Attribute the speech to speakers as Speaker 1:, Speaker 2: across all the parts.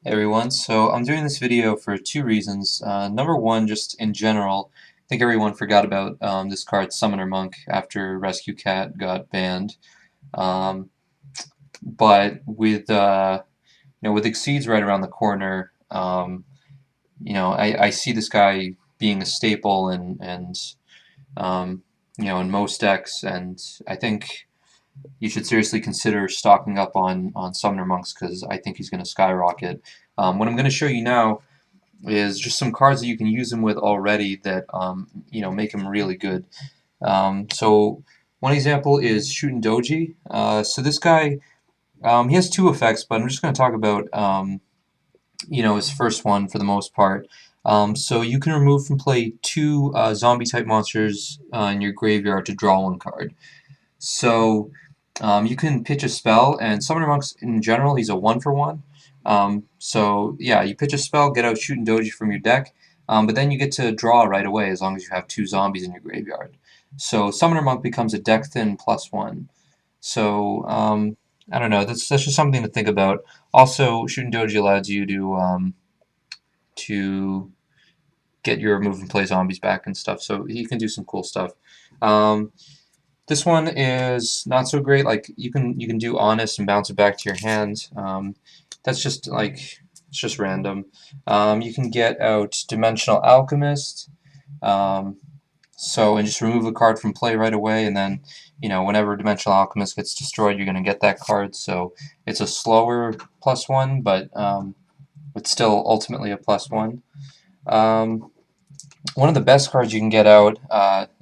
Speaker 1: Hey everyone, so I'm doing this video for two reasons. Number one, just in general, I think everyone forgot about this card, Summoner Monk, after Rescue Cat got banned. Um, but with Exceeds right around the corner, I see this guy being a staple and in most decks, and I think you should seriously consider stocking up on Summoner Monks because I think he's going to skyrocket. What I'm going to show you now is just some cards that you can use him with already that make him really good. So one example is Shootin' Doji. So this guy, he has two effects, but I'm just going to talk about his first one for the most part. So you can remove from play two zombie type monsters in your graveyard to draw one card. So you can pitch a spell, and Summoner Monks in general, he's a 1-for-1. So yeah, you pitch a spell, get out Shootin' Doji from your deck, but then you get to draw right away as long as you have two zombies in your graveyard. So Summoner Monk becomes a deck thin +1. So I don't know, that's just something to think about. Also, Shootin' Doji allows you to get your move and play zombies back and stuff, so you can do some cool stuff. Um, this one is not so great. Like you can do honest and bounce it back to your hand. That's just it's just random. You can get out Dimensional Alchemist. Um, and just remove a card from play right away, and then whenever Dimensional Alchemist gets destroyed, you're gonna get that card. So it's a slower +1, but it's still ultimately a +1. Um, One of the best cards you can get out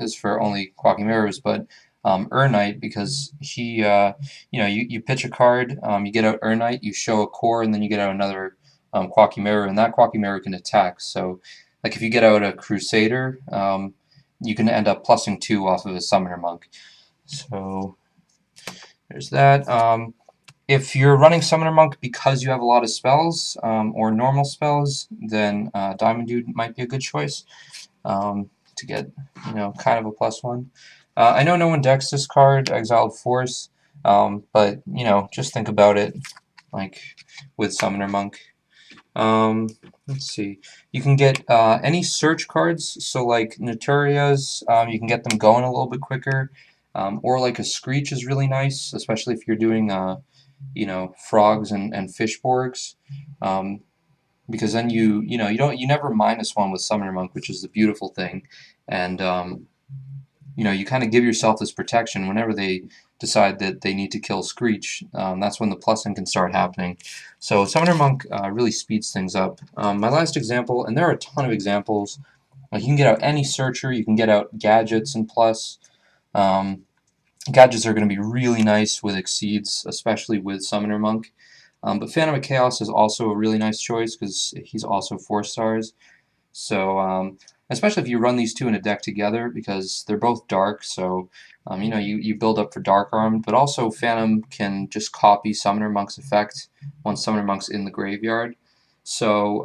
Speaker 1: is for only Quacky Mirrors, but Urnite, because you pitch a card, you get out Urnite, you show a core, and then you get out another Quacky Mirror, and that Quacky Mirror can attack. So, like if you get out a Crusader, you can end up plussing 2 off of a Summoner Monk. So there's that. If you're running Summoner Monk because you have a lot of spells or normal spells, then Diamond Dude might be a good choice to get kind of a +1. I know no one decks this card, Exiled Force, but just think about it, like with Summoner Monk. Let's see. You can get any search cards, so like Naturia's, you can get them going a little bit quicker, or like a Screech is really nice, especially if you're doing frogs and fishborgs. Because then you never -1 with Summoner Monk, which is the beautiful thing, and you kind of give yourself this protection whenever they decide that they need to kill Screech. That's when the plussing can start happening. So Summoner Monk really speeds things up. My last example, and there are a ton of examples. You can get out any searcher. You can get out gadgets and plus. Gadgets are going to be really nice with Exceeds, especially with Summoner Monk. But Phantom of Chaos is also a really nice choice because he's also 4 stars. So especially if you run these two in a deck together, because they're both dark, so you build up for Dark Armed, but also Phantom can just copy Summoner Monk's effect once Summoner Monk's in the graveyard. So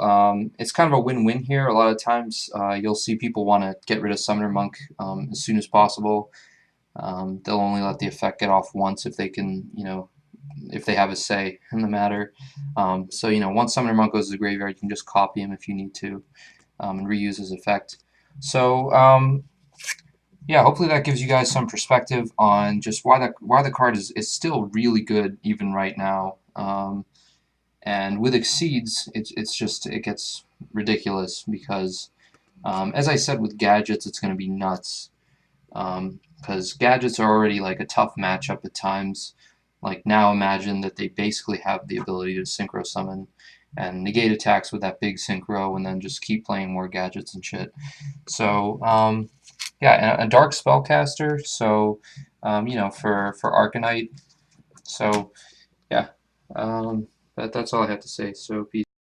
Speaker 1: it's kind of a win-win here. A lot of times you'll see people want to get rid of Summoner Monk as soon as possible. They'll only let the effect get off once if they can, if they have a say in the matter. So once Summoner Monk goes to the graveyard, you can just copy him if you need to, and reuse his effect. So yeah, hopefully that gives you guys some perspective on just why the card is still really good even right now. And with Exceeds, it gets ridiculous because, as I said, with gadgets, it's going to be nuts. Because gadgets are already like a tough matchup at times. Like now imagine that they basically have the ability to synchro summon and negate attacks with that big synchro and then just keep playing more gadgets and shit. So yeah, a dark spellcaster, so for Arcanite. So yeah, that's all I have to say. So peace.